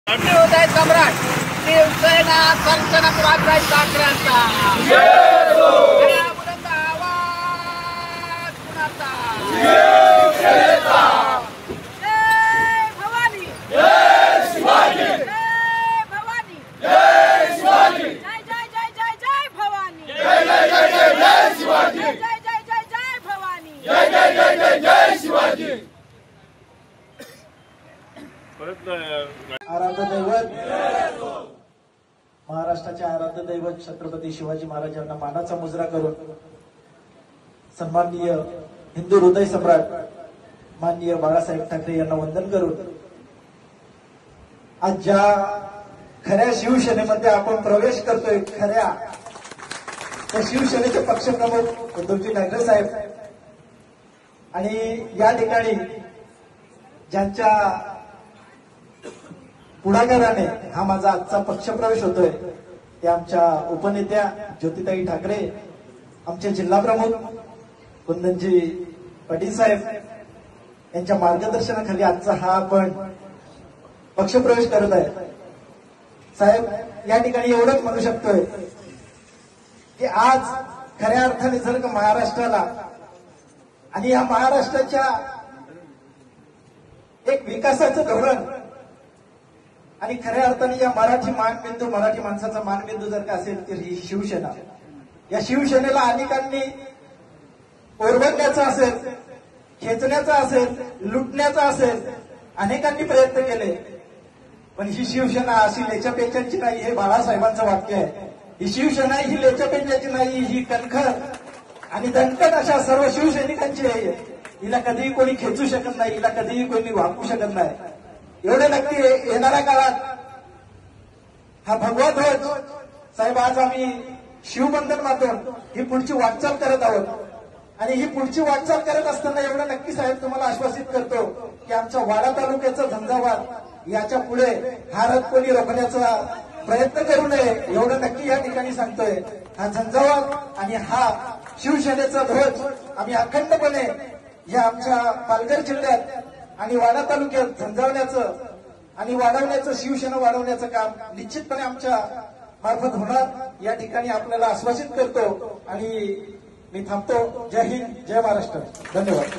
उदय सम्राट शिवसेना संसद बाळासाहेब ठाकरेंचा बुलंद आवाज कुणाचा? शिवसेनेचा। जय भवानी, जय शिवाजी, जय भवानी, जय शिवाजी, जय जय जय जय जय भवानी, जय जय जय जय जय शिवाजी, जय जय जय जय भवानी, जय जय जय जय जय शिवाजी। आराध्य दैवत महाराष्ट्राचे आराध्य दैवत छत्रपती शिवाजी महाराजांना मानाचा मुजरा करून सन्माननीय हिंदू हृदय सम्राट माननीय बाळासाहेब ठाकरे यांना वंदन करून आज ज्या खऱ्या शिवसेनेमध्ये आपण प्रवेश करतोय, खऱ्या त्या शिवसेनेचे पक्षप्रमुख उद्धवजी ठाकरे साहेब आणि या ठिकाणी ज्यांच्या पुढाकाराने हा माझा आजचा पक्षप्रवेश होतोय ते आमच्या उपनेत्या ज्योतिताई ठाकरे, आमचे जिल्हा प्रमुख कुंदनजी पाटील साहेब यांच्या मार्गदर्शनाखाली आजचा हा आपण पक्षप्रवेश करत आहे। साहेब, या ठिकाणी एवढंच म्हणू शकतोय की आज खऱ्या अर्थाने जर का महाराष्ट्राला आणि या महाराष्ट्राच्या एक विकासाचं धोरण आणि खऱ्या अर्थाने या मराठी मानबिंदू, मराठी माणसाचा मानबिंदू जर का असेल तर ही शिवसेना, या शिवसेनेला अनेकांनी ओरबडण्याचा असेल, खेचण्याचा असेल, लुटण्याचा असेल, अनेकांनी प्रयत्न केले, पण ही शिवसेना अशी लेच्यापेचांची नाही हे बाळासाहेबांचं वाक्य आहे। ही शिवसेना ही लेच्यापेचांची नाही, ही कणखर आणि दणकट अशा सर्व शिवसैनिकांची आहे। हिला कधीही कोणी खेचू शकत नाही, हिला कधीही कोणी वाकू शकत नाही। एवढे नक्की येणाऱ्या काळात हा भगवा ध्वज साहेब, आज आम्ही शिवबंधन मातून ही पुढची वाटचाल करत आहोत आणि ही पुढची वाटचाल करत असताना एवढं नक्की साहेब तुम्हाला आश्वासित करतो की आमच्या वाडा तालुक्याचा झंझावात याच्या पुढे हा रथ कोणी रोखण्याचा प्रयत्न करू नये, एवढं नक्की या ठिकाणी सांगतोय। हा झंझावात आणि हा शिवसेनेचा ध्वज आम्ही अखंडपणे या आमच्या पालघर जिल्ह्यात आणि वाडा तालुक्यात झंझावण्याचं आणि वाढवण्याचं, शिवसेना वाढवण्याचं काम निश्चितपणे आमच्या मार्फत होणार या ठिकाणी आपल्याला आश्वासित करतो आणि मी थांबतो। जय हिंद, जय महाराष्ट्र, धन्यवाद।